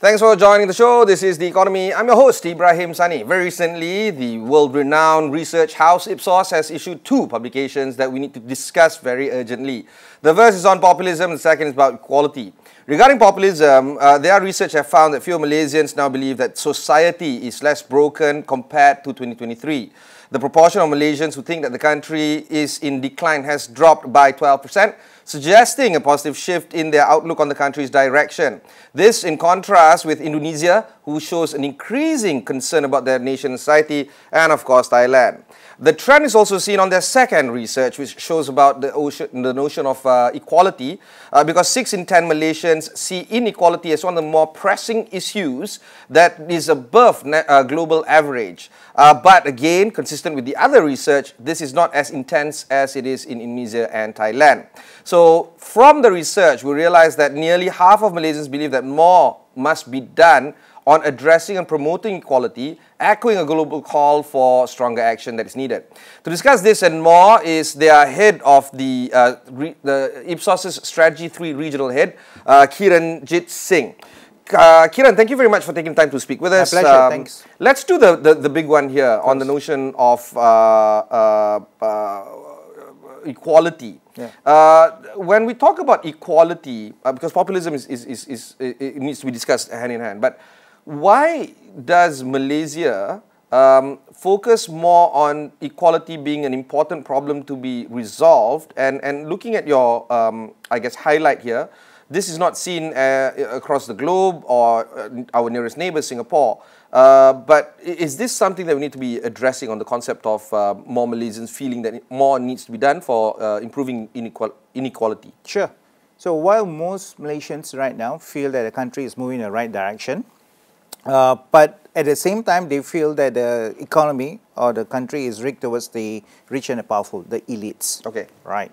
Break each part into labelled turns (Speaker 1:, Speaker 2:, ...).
Speaker 1: Thanks for joining the show. This is The Economy. I'm your host, Ibrahim Sani. Very recently, the world-renowned research house IPSOS has issued two publications that we need to discuss very urgently. The first is on populism, the second is about equality. Regarding populism, their research have found that fewer Malaysians now believe that society is less broken compared to 2023. The proportion of Malaysians who think that the country is in decline has dropped by 12%, suggesting a positive shift in their outlook on the country's direction. This in contrast with Indonesia, who shows an increasing concern about their nation and society, and of course Thailand. The trend is also seen on their second research, which shows about the notion of equality, because 6 in 10 Malaysians see inequality as one of the more pressing issues that is above global average. But again, consistent with the other research, this is not as intense as it is in Indonesia and Thailand. So from the research, we realize that nearly half of Malaysians believe that more must be done on addressing and promoting equality, echoing a global call for stronger action that is needed. To discuss this and more is their head of the IPSOS's Strategy 3 Regional Head, Kiranjit Singh. Kiran, thank you very much for taking time to speak with us.
Speaker 2: My pleasure, thanks.
Speaker 1: Let's do the big one here on the notion of equality. Yeah. When we talk about equality, because populism it needs to be discussed hand in hand, but why does Malaysia focus more on equality being an important problem to be resolved? And looking at your, I guess, highlight here, this is not seen across the globe or our nearest neighbour, Singapore. But is this something that we need to be addressing on the concept of more Malaysians feeling that more needs to be done for improving inequality?
Speaker 2: Sure. So while most Malaysians right now feel that the country is moving in the right direction, but at the same time they feel that the economy or the country is rigged towards the rich and the powerful, the elites.
Speaker 1: Okay.
Speaker 2: Right.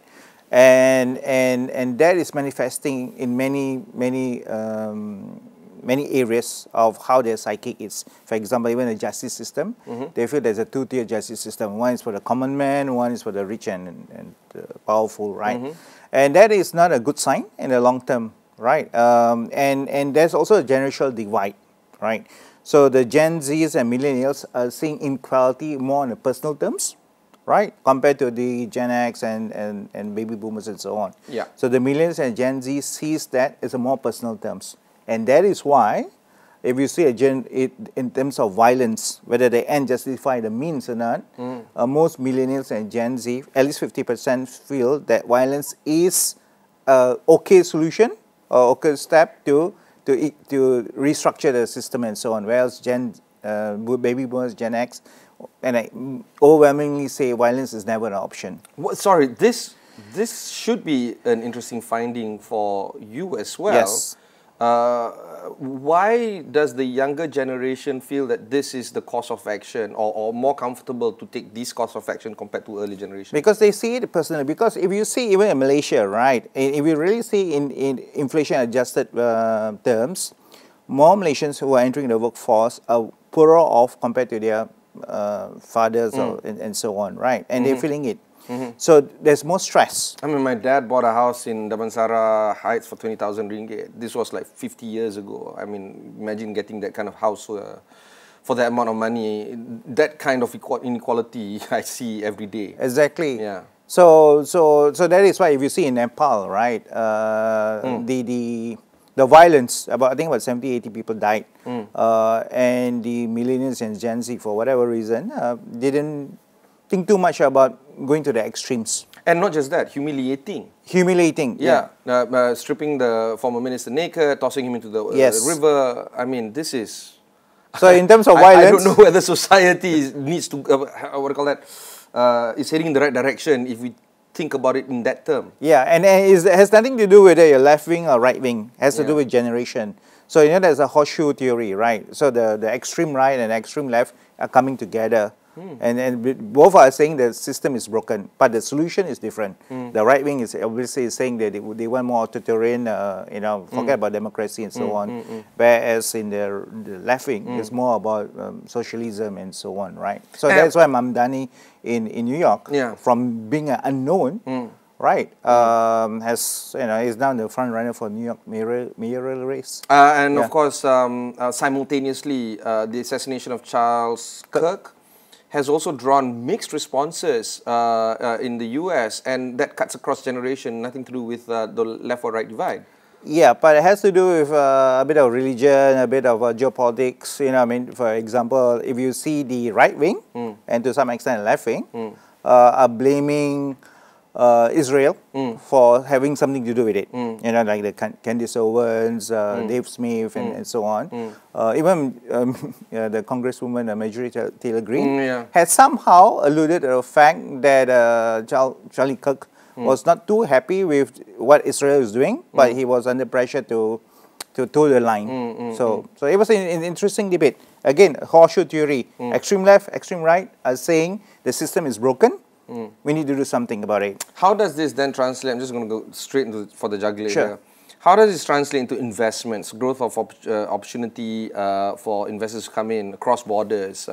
Speaker 2: And that is manifesting in many areas of how their psyche is. For example, even the justice system, they feel there's a two-tier justice system. One is for the common man, one is for the rich and powerful, right? And that is not a good sign in the long term, right? And there's also a generational divide, right? So the Gen Zs and millennials are seeing inequality more on the personal terms, right, compared to the Gen X and baby boomers and so on.
Speaker 1: Yeah.
Speaker 2: So the millennials and Gen Z sees that as a more personal terms. And that is why, if you see in terms of violence, whether the end justify the means or not, most millennials and Gen Z, at least 50% feel that violence is an okay solution or okay step to restructure the system and so on. Whereas baby boomers, Gen X, and I overwhelmingly say violence is never an option.
Speaker 1: Sorry, this should be an interesting finding for you as well.
Speaker 2: Yes.
Speaker 1: Why does the younger generation feel that this is the course of action or more comfortable to take this course of action compared to early generation?
Speaker 2: Because they see it personally. Because if you see even in Malaysia, right, if you really see in inflation-adjusted terms, more Malaysians who are entering the workforce are poorer off compared to their fathers and so on, right? And they're feeling it. So there's more stress.
Speaker 1: I mean, my dad bought a house in Damansara Heights for 20,000 ringgit. This was like 50 years ago. I mean, imagine getting that kind of house for that amount of money. That kind of inequality I see every day.
Speaker 2: Exactly.
Speaker 1: Yeah.
Speaker 2: So that is why if you see in Nepal, right, the violence, I think about 70, 80 people died. And the millennials and Gen Z, for whatever reason, didn't think too much about going to the extremes.
Speaker 1: And not just that, humiliating.
Speaker 2: Humiliating,
Speaker 1: yeah. Stripping the former minister naked, tossing him into the river. I mean, this is...
Speaker 2: So in terms of violence...
Speaker 1: I don't know whether society needs to, what do you call that, is heading in the right direction if we think about it in that term.
Speaker 2: Yeah, and it has nothing to do with whether you're left wing or right wing. It has to do with generation. So, you know, there's a horseshoe theory, right? So the extreme right and extreme left are coming together. And both are saying the system is broken, but the solution is different. The right wing is obviously saying that they want more authoritarian, forget about democracy and so on. Whereas in the left wing, it's more about socialism and so on, right? So that's why Mamdani in New York, from being an unknown, right, has, is now the front runner for New York mayoral race.
Speaker 1: And of course, simultaneously, the assassination of Charles Kirk has also drawn mixed responses in the US, and that cuts across generation, nothing to do with the left or right divide.
Speaker 2: Yeah, but it has to do with a bit of religion, a bit of geopolitics. I mean, for example, if you see the right wing and to some extent left wing are blaming Israel for having something to do with it. Like the Candace Owens, Dave Smith, and so on. Even the Congresswoman Marjorie Taylor Greene had somehow alluded to the fact that Charlie Kirk was not too happy with what Israel is doing, but he was under pressure to toe the line. So it was an interesting debate. Again, horseshoe theory. Extreme left, extreme right are saying the system is broken. We need to do something about it.
Speaker 1: How does this then translate? I'm just going to go straight into for the jugular.
Speaker 2: Sure.
Speaker 1: How does this translate into investments, growth of opportunity for investors to come in across borders,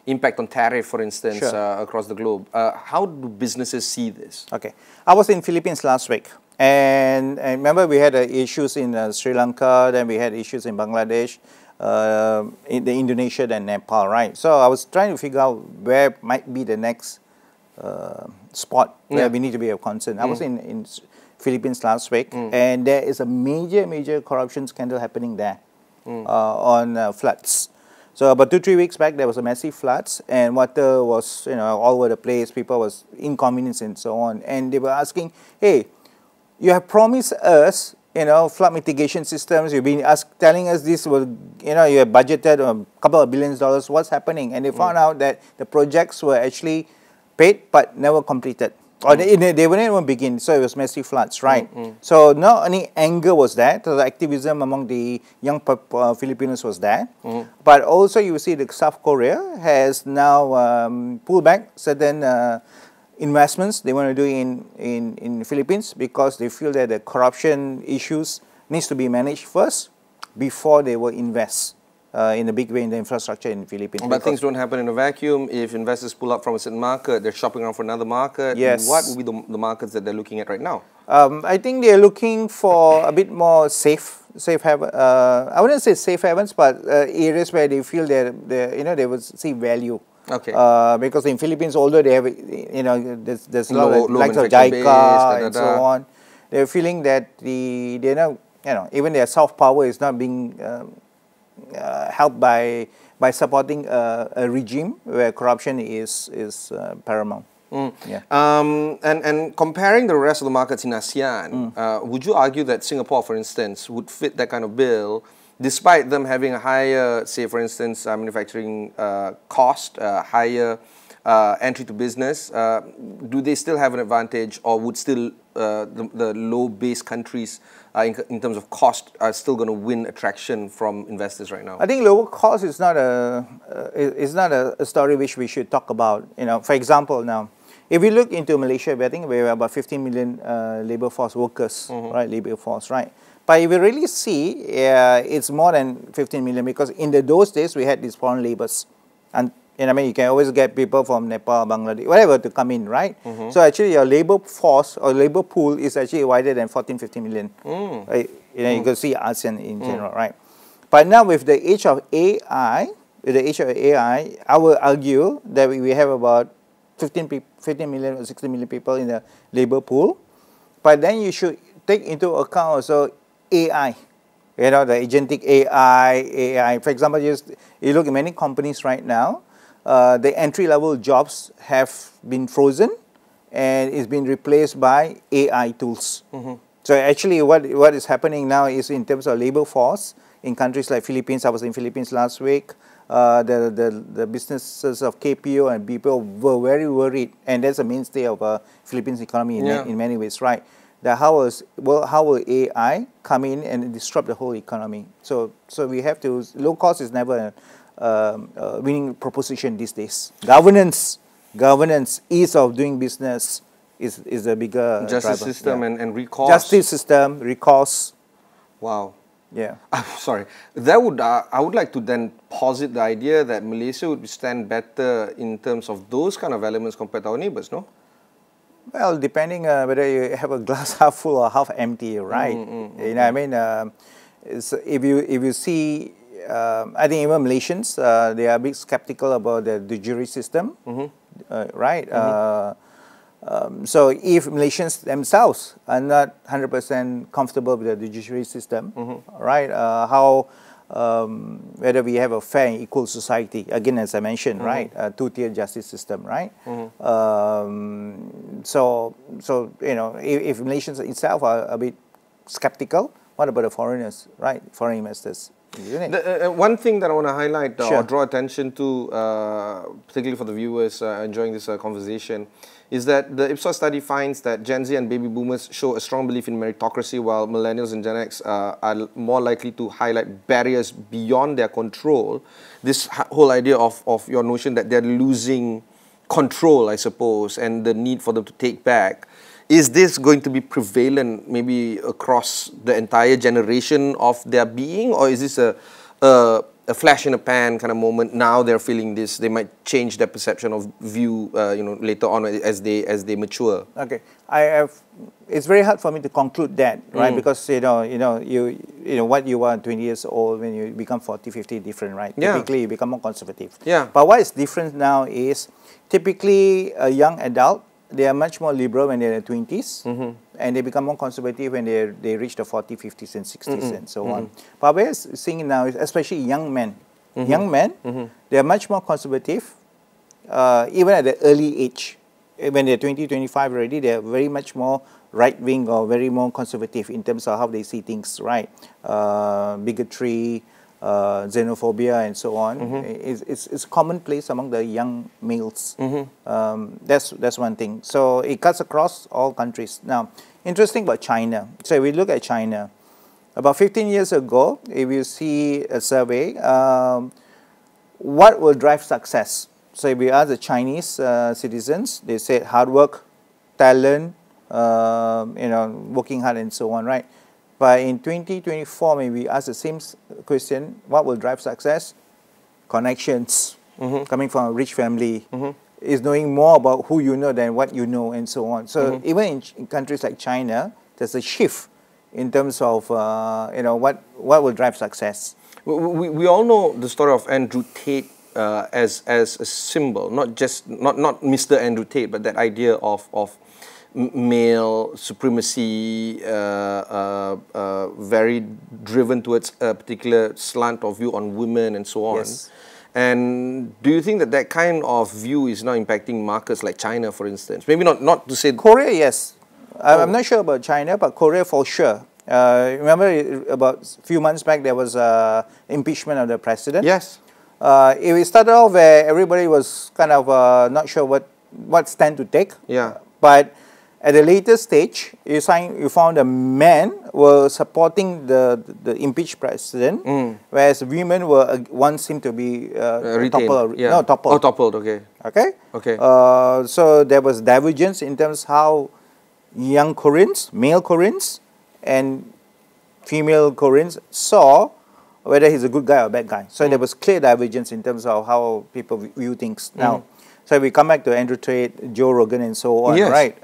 Speaker 1: impact on tariff, for instance, across the globe? How do businesses see this?
Speaker 2: Okay. I was in Philippines last week, and remember we had issues in Sri Lanka, then we had issues in Bangladesh, in Indonesia, then Nepal, right? So I was trying to figure out where might be the next spot where we need to be of concern. I was in Philippines last week, and there is a major corruption scandal happening there on floods. So about 2-3 weeks back, there was a massive floods, and water was all over the place. People was inconvenienced and so on, and they were asking, "Hey, you have promised us, flood mitigation systems. You've been telling us this will, you have budgeted a couple of billions dollars. What's happening?" And they found out that the projects were actually paid but never completed. Or they wouldn't even begin, so it was massive floods, right? So not only anger was there, so the activism among the young Filipinos was there, but also you see the South Korea has now pulled back certain investments they want to do in Philippines because they feel that the corruption issues needs to be managed first before they will invest in a big way in the infrastructure in the Philippines.
Speaker 1: But things don't happen in a vacuum. If investors pull up from a certain market, they're shopping around for another market.
Speaker 2: Yes.
Speaker 1: What would be the markets that they're looking at right now?
Speaker 2: I think they're looking for a bit more safe haven. I wouldn't say safe havens, but areas where they feel they will see value.
Speaker 1: Okay.
Speaker 2: Because in Philippines, although they have, there's a lot of likes of JICA and so on, they're feeling that even their soft power is not being helped by supporting a regime where corruption is paramount. Yeah.
Speaker 1: And comparing the rest of the markets in ASEAN, would you argue that Singapore, for instance, would fit that kind of bill, despite them having a higher, say, for instance, manufacturing cost, higher entry to business? Do they still have an advantage, or would still the low-base countries in terms of cost are still going to win attraction from investors right now?
Speaker 2: I think lower cost is not a story which we should talk about. For example, now, if we look into Malaysia, I think we have about 15 million labor force workers, right? Labor force, right? But if you really see, it's more than 15 million because in those days we had these foreign laborers, and you can always get people from Nepal, Bangladesh, whatever to come in, right? So actually your labor force or labor pool is actually wider than 14-15 million. Right? You can see ASEAN in general, right? But now with the age of AI, I will argue that we have about 15 million or 16 million people in the labor pool. But then you should take into account also AI. The agentic AI. For example, you look at many companies right now, the entry-level jobs have been frozen and it's been replaced by AI tools. So actually what is happening now is in terms of labor force in countries like Philippines. I was in Philippines last week. The businesses of KPO and BPO were very worried, and that's a mainstay of Philippines economy in many ways, right? That how will AI come in and disrupt the whole economy? So we have to, low cost is never a winning proposition these days. Governance, ease of doing business is a bigger
Speaker 1: justice
Speaker 2: driver.
Speaker 1: system and recourse.
Speaker 2: Justice system, recourse.
Speaker 1: Wow.
Speaker 2: Yeah.
Speaker 1: Sorry. That would I would like to then posit the idea that Malaysia would stand better in terms of those kind of elements compared to our neighbours, no?
Speaker 2: Well, depending whether you have a glass half full or half empty, right? You know, I mean, if you see, I think even Malaysians, they are a bit skeptical about the jury system, right? So if Malaysians themselves are not 100% comfortable with the judiciary system, right? Whether we have a fair and equal society, again, as I mentioned, right? A two-tier justice system, right? So you know, if Malaysians itself are a bit skeptical, what about the foreigners, right? Foreign investors.
Speaker 1: One thing that I want to highlight
Speaker 2: Sure.
Speaker 1: or draw attention to, particularly for the viewers enjoying this conversation, is that the IPSOS study finds that Gen Z and baby boomers show a strong belief in meritocracy, while millennials and Gen X are more likely to highlight barriers beyond their control. This whole idea of your notion that they're losing control, I suppose, and the need for them to take back. Is this going to be prevalent maybe across the entire generation of their being, or is this a flash in a pan kind of moment? Now they're feeling this, they might change their perception of view, you know, later on as they mature.
Speaker 2: Okay, it's very hard for me to conclude that, right? Because you know what you are 20 years old, when you become 40, 50, different, right?
Speaker 1: Yeah.
Speaker 2: Typically, you become more conservative.
Speaker 1: Yeah.
Speaker 2: But what is different now is typically a young adult, they are much more liberal when they're in their 20s, and they become more conservative when they reach the 40s, 50s, and 60s, and so on. But what we're seeing now is especially young men. Young men, they are much more conservative, even at the early age. When they're 20, 25 already, they're very much more right-wing or very more conservative in terms of how they see things, right? Bigotry, xenophobia, and so on. It's commonplace among the young males. That's one thing. So it cuts across all countries. Now, interesting about China. So if we look at China, about 15 years ago, if you see a survey, what will drive success? So if we ask the Chinese citizens, they said hard work, talent, you know, working hard, and so on, right? But in 2024, when we ask the same question, what will drive success? Connections, coming from a rich family, is knowing more about who you know than what you know, and so on. So even in countries like China, there's a shift in terms of you know, what will drive success.
Speaker 1: We all know the story of Andrew Tate as a symbol, not Mr. Andrew Tate, but that idea of male supremacy, very driven towards a particular slant of view on women and so on.
Speaker 2: Yes.
Speaker 1: And do you think that kind of view is now impacting markets like China, for instance? Maybe not to say...
Speaker 2: Korea, yes. I'm not sure about China, but Korea for sure. Remember about a few months back, there was impeachment of the president?
Speaker 1: Yes.
Speaker 2: It started off where everybody was kind of not sure what stand to take.
Speaker 1: Yeah.
Speaker 2: But at a later stage, you found a men were supporting the impeached president, whereas women wants him to be toppled.
Speaker 1: Yeah.
Speaker 2: No, toppled.
Speaker 1: Oh, toppled. Okay.
Speaker 2: Okay.
Speaker 1: Okay.
Speaker 2: So there was divergence in terms of how young Koreans, male Koreans, and female Koreans saw whether he's a good guy or a bad guy. So there was clear divergence in terms of how people view things. Now, so we come back to Andrew Tate, Joe Rogan, and so on,
Speaker 1: yes.
Speaker 2: right?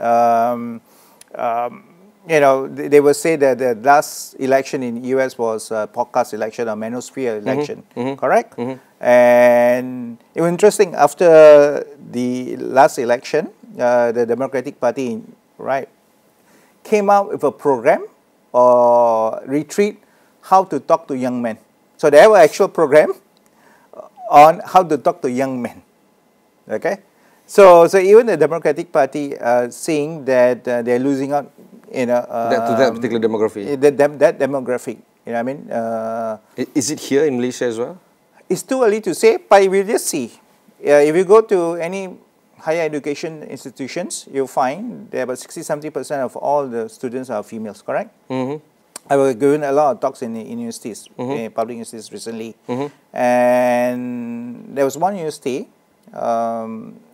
Speaker 2: You know, they will say that the last election in US was a podcast election or manosphere election, correct? And it was interesting, after the last election, the Democratic Party, right, came out with a program or retreat how to talk to young men. So they have an actual program on how to talk to young men. Okay, so even the Democratic Party saying that they're losing out, you know,
Speaker 1: to that particular demography.
Speaker 2: That demographic. You know what I mean?
Speaker 1: Is it here in Malaysia as well?
Speaker 2: It's too early to say, but we'll just see. If you go to any higher education institutions, you'll find that about 60-70% of all the students are females. Correct? I was given a lot of talks in universities, public universities recently, and there was one university.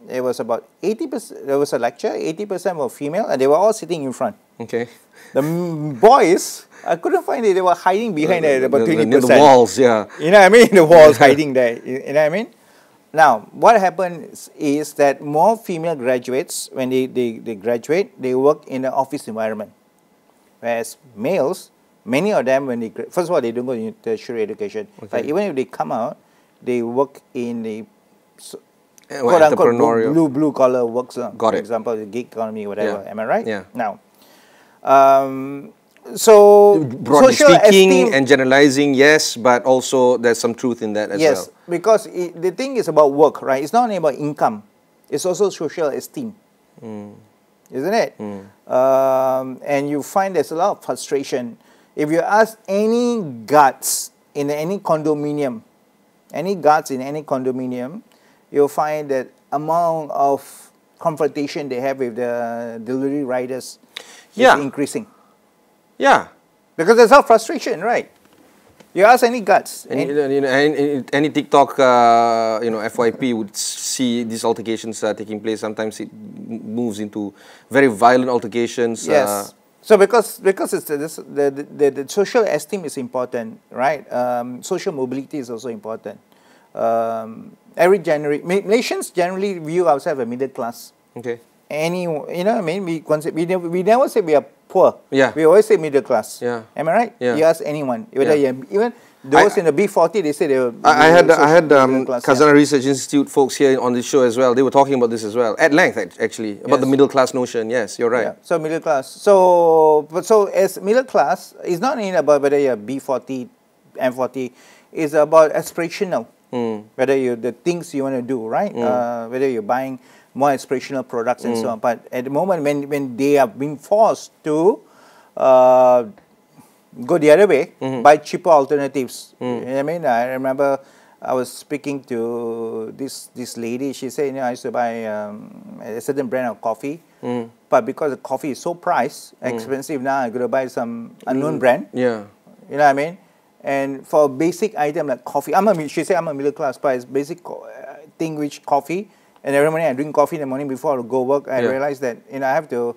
Speaker 2: It was about 80%. There was a lecture. 80% were female, and they were all sitting in front.
Speaker 1: Okay.
Speaker 2: The boys, I couldn't find it. They were hiding behind about 20%.
Speaker 1: The walls, yeah.
Speaker 2: You know what I mean? The walls hiding there. You know what I mean? Now, what happens is that more female graduates, when they graduate, they work in an office environment. Whereas males, many of them, when they first of all, they don't go into tertiary education.
Speaker 1: Okay.
Speaker 2: But even if they come out, they work in the
Speaker 1: entrepreneurial.
Speaker 2: blue collar works.
Speaker 1: Got
Speaker 2: For
Speaker 1: it.
Speaker 2: example, the gig economy, whatever.
Speaker 1: Yeah.
Speaker 2: Am I right?
Speaker 1: Yeah.
Speaker 2: Now, so
Speaker 1: Broadly
Speaker 2: social
Speaker 1: speaking
Speaker 2: esteem,
Speaker 1: and generalizing, yes, but also there's some truth in that as
Speaker 2: yes,
Speaker 1: well.
Speaker 2: because the thing is about work, right? It's not only about income; it's also social esteem, isn't it? And you find there's a lot of frustration. If you ask any guards in any condominium, you'll find that amount of confrontation they have with the delivery riders is increasing.
Speaker 1: Yeah.
Speaker 2: Because there's a lot of frustration, right? You ask any guards.
Speaker 1: Any TikTok, FYP would see these altercations taking place. Sometimes it moves into very violent altercations.
Speaker 2: Yes. So because it's the social esteem is important, right? Social mobility is also important. Malaysians generally view ourselves as a middle class.
Speaker 1: Okay.
Speaker 2: We never say we are poor.
Speaker 1: Yeah.
Speaker 2: We always say middle class.
Speaker 1: Yeah.
Speaker 2: Am I right?
Speaker 1: Yeah.
Speaker 2: You ask anyone, whether even those in the B40, they say they were.
Speaker 1: I had
Speaker 2: middle class,
Speaker 1: Khazanah Research Institute folks here on this show as well. They were talking about this as well, at length actually, about the middle class notion. Yes, you're right.
Speaker 2: Yeah. So middle class. So as middle class, it's not only about whether you're B40, M40. It's about aspirational. Whether the things you want to do, right? Whether you're buying more aspirational products and so on. But at the moment, when they are being forced to go the other way, buy cheaper alternatives. You know what I mean? I remember I was speaking to this lady. She said, I used to buy a certain brand of coffee, but because the coffee is so expensive now, I'm going to buy some unknown brand.
Speaker 1: Yeah.
Speaker 2: You know what I mean? And for a basic item like coffee, she said I'm a middle class, but it's basic thing which coffee. And every morning I drink coffee in the morning before I go work. I realize that I have to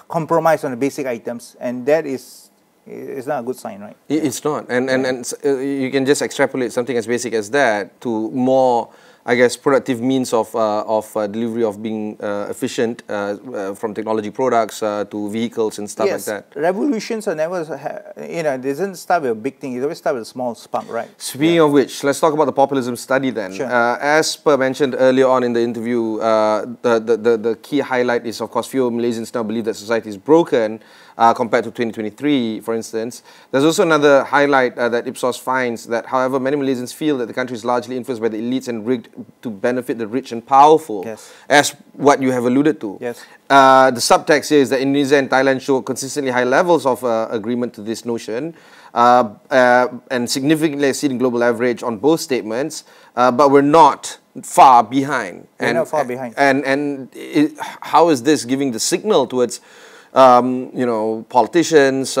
Speaker 2: compromise on the basic items, and that is not a good sign, right?
Speaker 1: It's not, and you can just extrapolate something as basic as that to more, I guess, productive means of delivery of being efficient from technology products to vehicles and stuff like that.
Speaker 2: Revolutions are never, it doesn't start with a big thing. It always starts with a small spark, right?
Speaker 1: Speaking of which, let's talk about the populism study then.
Speaker 2: Sure.
Speaker 1: As per mentioned earlier on in the interview, the key highlight is, of course, fewer Malaysians now believe that society is broken compared to 2023, for instance. There's also another highlight that Ipsos finds that, however, many Malaysians feel that the country is largely influenced by the elites and rigged to benefit the rich and powerful, as what you have alluded to.
Speaker 2: Yes.
Speaker 1: The subtext here is that Indonesia and Thailand show consistently high levels of agreement to this notion and significantly exceeding global average on both statements, but we're not far behind.
Speaker 2: We're not far behind.
Speaker 1: And how is this giving the signal towards politicians,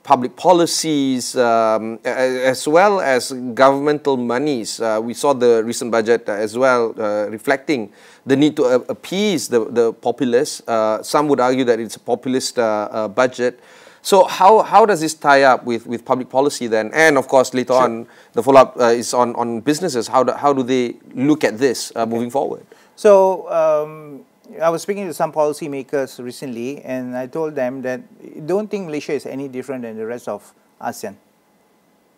Speaker 1: public policies, as well as governmental monies? We saw the recent budget as well, reflecting the need to appease the populace. Some would argue that it's a populist budget. So how does this tie up with public policy then? And of course, later on, the follow-up is on businesses. How do they look at this moving forward?
Speaker 2: So I was speaking to some policymakers recently, and I told them that don't think Malaysia is any different than the rest of ASEAN.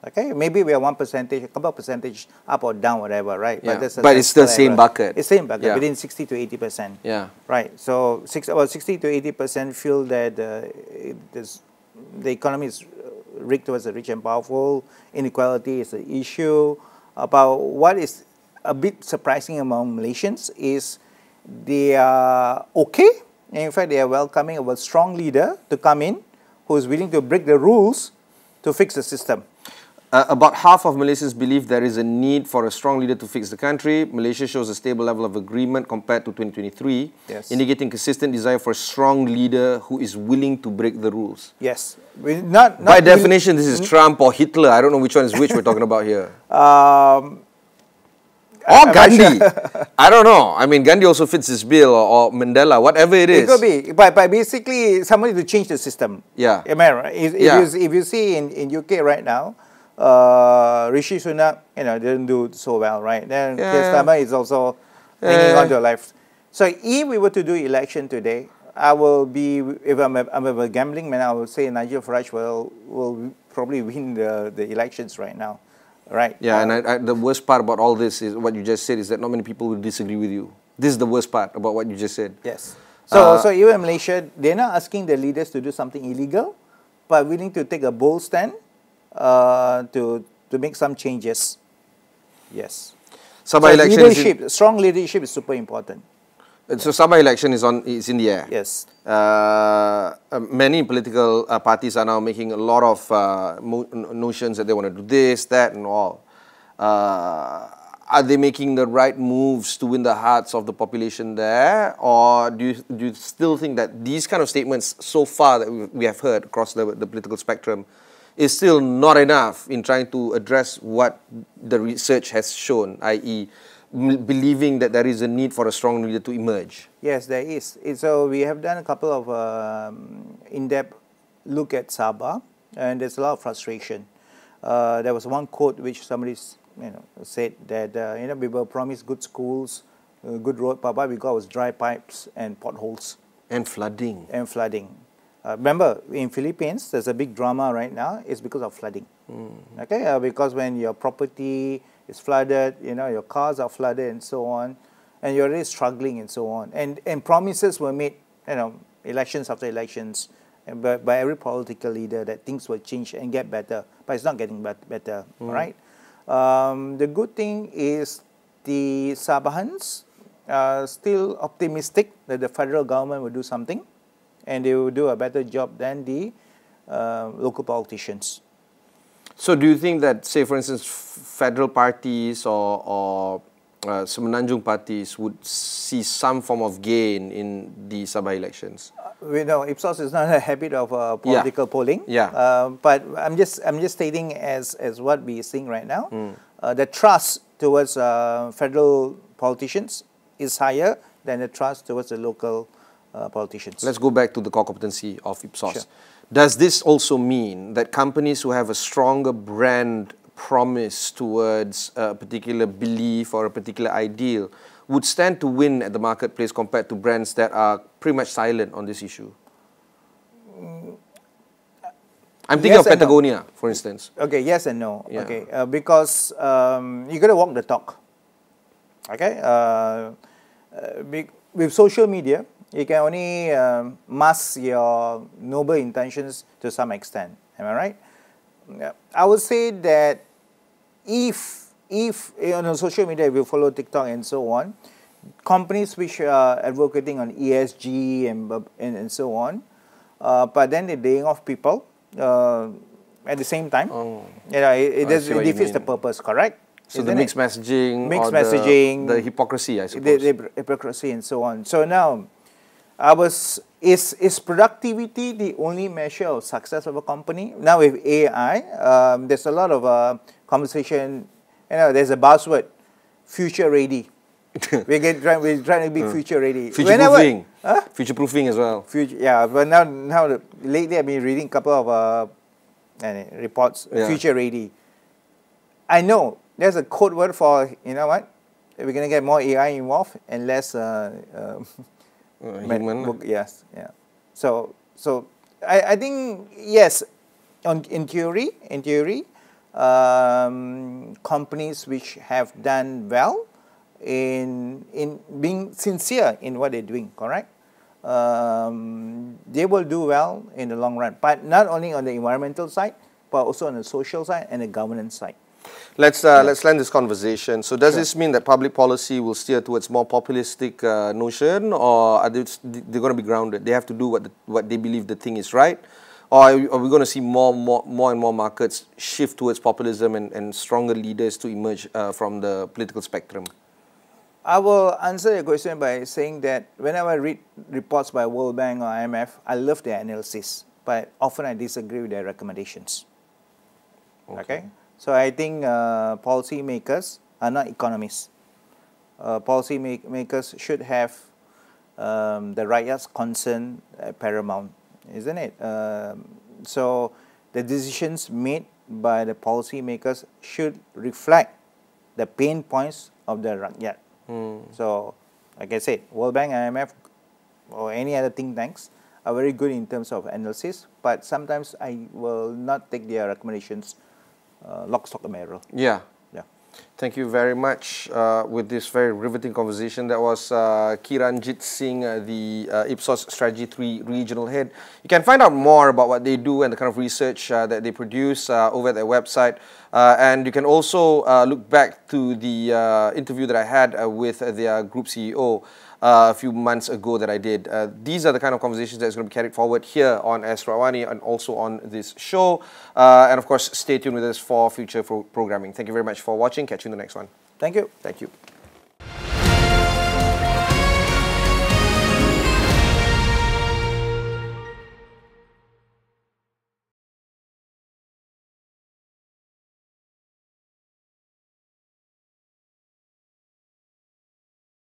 Speaker 2: Okay, maybe we are 1%, a couple of percentage up or down, whatever, right?
Speaker 1: Yeah.
Speaker 2: But
Speaker 1: it's the same bucket.
Speaker 2: It's the same bucket, within 60 to 80%.
Speaker 1: Yeah.
Speaker 2: Right. So about 60 to 80% feel that the economy is rigged towards the rich and powerful. Inequality is an issue. About what is a bit surprising among Malaysians is they are okay. In fact, they are welcoming of a strong leader to come in who is willing to break the rules to fix the system.
Speaker 1: About half of Malaysians believe there is a need for a strong leader to fix the country. Malaysia shows a stable level of agreement compared to 2023, indicating consistent desire for a strong leader who is willing to break the rules.
Speaker 2: Yes. Not
Speaker 1: by definition, this is Trump or Hitler. I don't know which one is which we're talking about here. Or Gandhi. I don't know. I mean, Gandhi also fits this bill, or Mandela, whatever it is.
Speaker 2: It could be. But basically, somebody to change the system.
Speaker 1: Yeah.
Speaker 2: Am I right? If you see in UK right now, Rishi Sunak, didn't do so well, right? Then
Speaker 1: Yeah.
Speaker 2: Keir Starmer is also hanging on to life. So if we were to do election today, I will be, if I'm a gambling man, I will say Nigel Farage will probably win the elections right now, right?
Speaker 1: Yeah, and the worst part about all this is what you just said is that not many people will disagree with you. This is the worst part about what you just said.
Speaker 2: Yes. So even Malaysia, they're not asking the leaders to do something illegal, but willing to take a bold stand to make some changes. Yes.
Speaker 1: Sabah election
Speaker 2: leadership, strong leadership is super important.
Speaker 1: So Sabah election is in the air.
Speaker 2: Yes.
Speaker 1: Many political parties are now making a lot of notions that they want to do this, that, and all. Are they making the right moves to win the hearts of the population there, or do you still think that these kind of statements so far that we have heard across the political spectrum is still not enough in trying to address what the research has shown, i.e., believing that there is a need for a strong leader to emerge?
Speaker 2: Yes, there is. So we have done a couple of in-depth look at Sabah, and there's a lot of frustration. There was one quote which somebody said that we were promised good schools, good road, but what we got was dry pipes and potholes.
Speaker 1: And flooding.
Speaker 2: Remember, in Philippines, there's a big drama right now. It's because of flooding. Okay, because when your property is flooded, your cars are flooded and so on, and you're really struggling and so on. And promises were made, elections after elections, by every political leader that things will change and get better, but it's not getting better, right? The good thing is the Sabahans are still optimistic that the federal government will do something, and they will do a better job than the local politicians.
Speaker 1: So do you think that, say for instance, federal parties or Semenanjung parties would see some form of gain in the Sabah elections?
Speaker 2: We know IPSOS is not a habit of political polling.
Speaker 1: Yeah.
Speaker 2: But I'm just stating as what we are seeing right now. The trust towards federal politicians is higher than the trust towards the local politicians.
Speaker 1: Let's go back to the core competency of IPSOS.
Speaker 2: Sure.
Speaker 1: Does this also mean that companies who have a stronger brand promise towards a particular belief or a particular ideal would stand to win at the marketplace compared to brands that are pretty much silent on this issue? I'm thinking of Patagonia, for instance.
Speaker 2: Okay, yes and no.
Speaker 1: Yeah.
Speaker 2: Okay, because you got to walk the talk. Okay, with social media, you can only mask your noble intentions to some extent. Am I right? I would say that if on social media, if you follow TikTok and so on, companies which are advocating on ESG and so on, but then they're laying off people at the same time, it defeats the purpose, correct?
Speaker 1: So the mixed messaging, the hypocrisy, I suppose.
Speaker 2: The hypocrisy and so on. So now, is productivity the only measure of success of a company? Now with AI, there's a lot of conversation. There's a buzzword, future ready. We're trying to be future ready.
Speaker 1: Future-proofing. Future-proofing as well.
Speaker 2: But now lately I've been reading a couple of reports, future ready. I know there's a code word for, we're going to get more AI involved and less
Speaker 1: human.
Speaker 2: Yes, yeah. So I think, yes, in theory, companies which have done well in being sincere in what they're doing, correct? They will do well in the long run, but not only on the environmental side, but also on the social side and the governance side.
Speaker 1: Let's land this conversation. So does this mean that public policy will steer towards more populistic notion, or are they're going to be grounded? They have to do what they believe the thing is right, or are we going to see more and more markets shift towards populism and stronger leaders to emerge from the political spectrum?
Speaker 2: I will answer your question by saying that whenever I read reports by World Bank or IMF, I love their analysis, but often I disagree with their recommendations. Okay? So I think policy makers are not economists. Policy makers should have the rakyat's concern paramount, isn't it? So the decisions made by the policymakers should reflect the pain points of the rakyat. So, like I said, World Bank, IMF, or any other think tanks are very good in terms of analysis, but sometimes I will not take their recommendations lock, stock, and barrel.
Speaker 1: Yeah.
Speaker 2: Yeah.
Speaker 1: Thank you very much with this very riveting conversation. That was Kiranjit Singh, the IPSOS Strategy 3 Regional Head. You can find out more about what they do and the kind of research that they produce over at their website. And you can also look back to the interview that I had with their group CEO a few months ago that I did. These are the kind of conversations that's going to be carried forward here on Astro AWANI and also on this show. And of course, stay tuned with us for future programming. Thank you very much for watching. Catch you in the next one.
Speaker 2: Thank you.
Speaker 1: Thank you.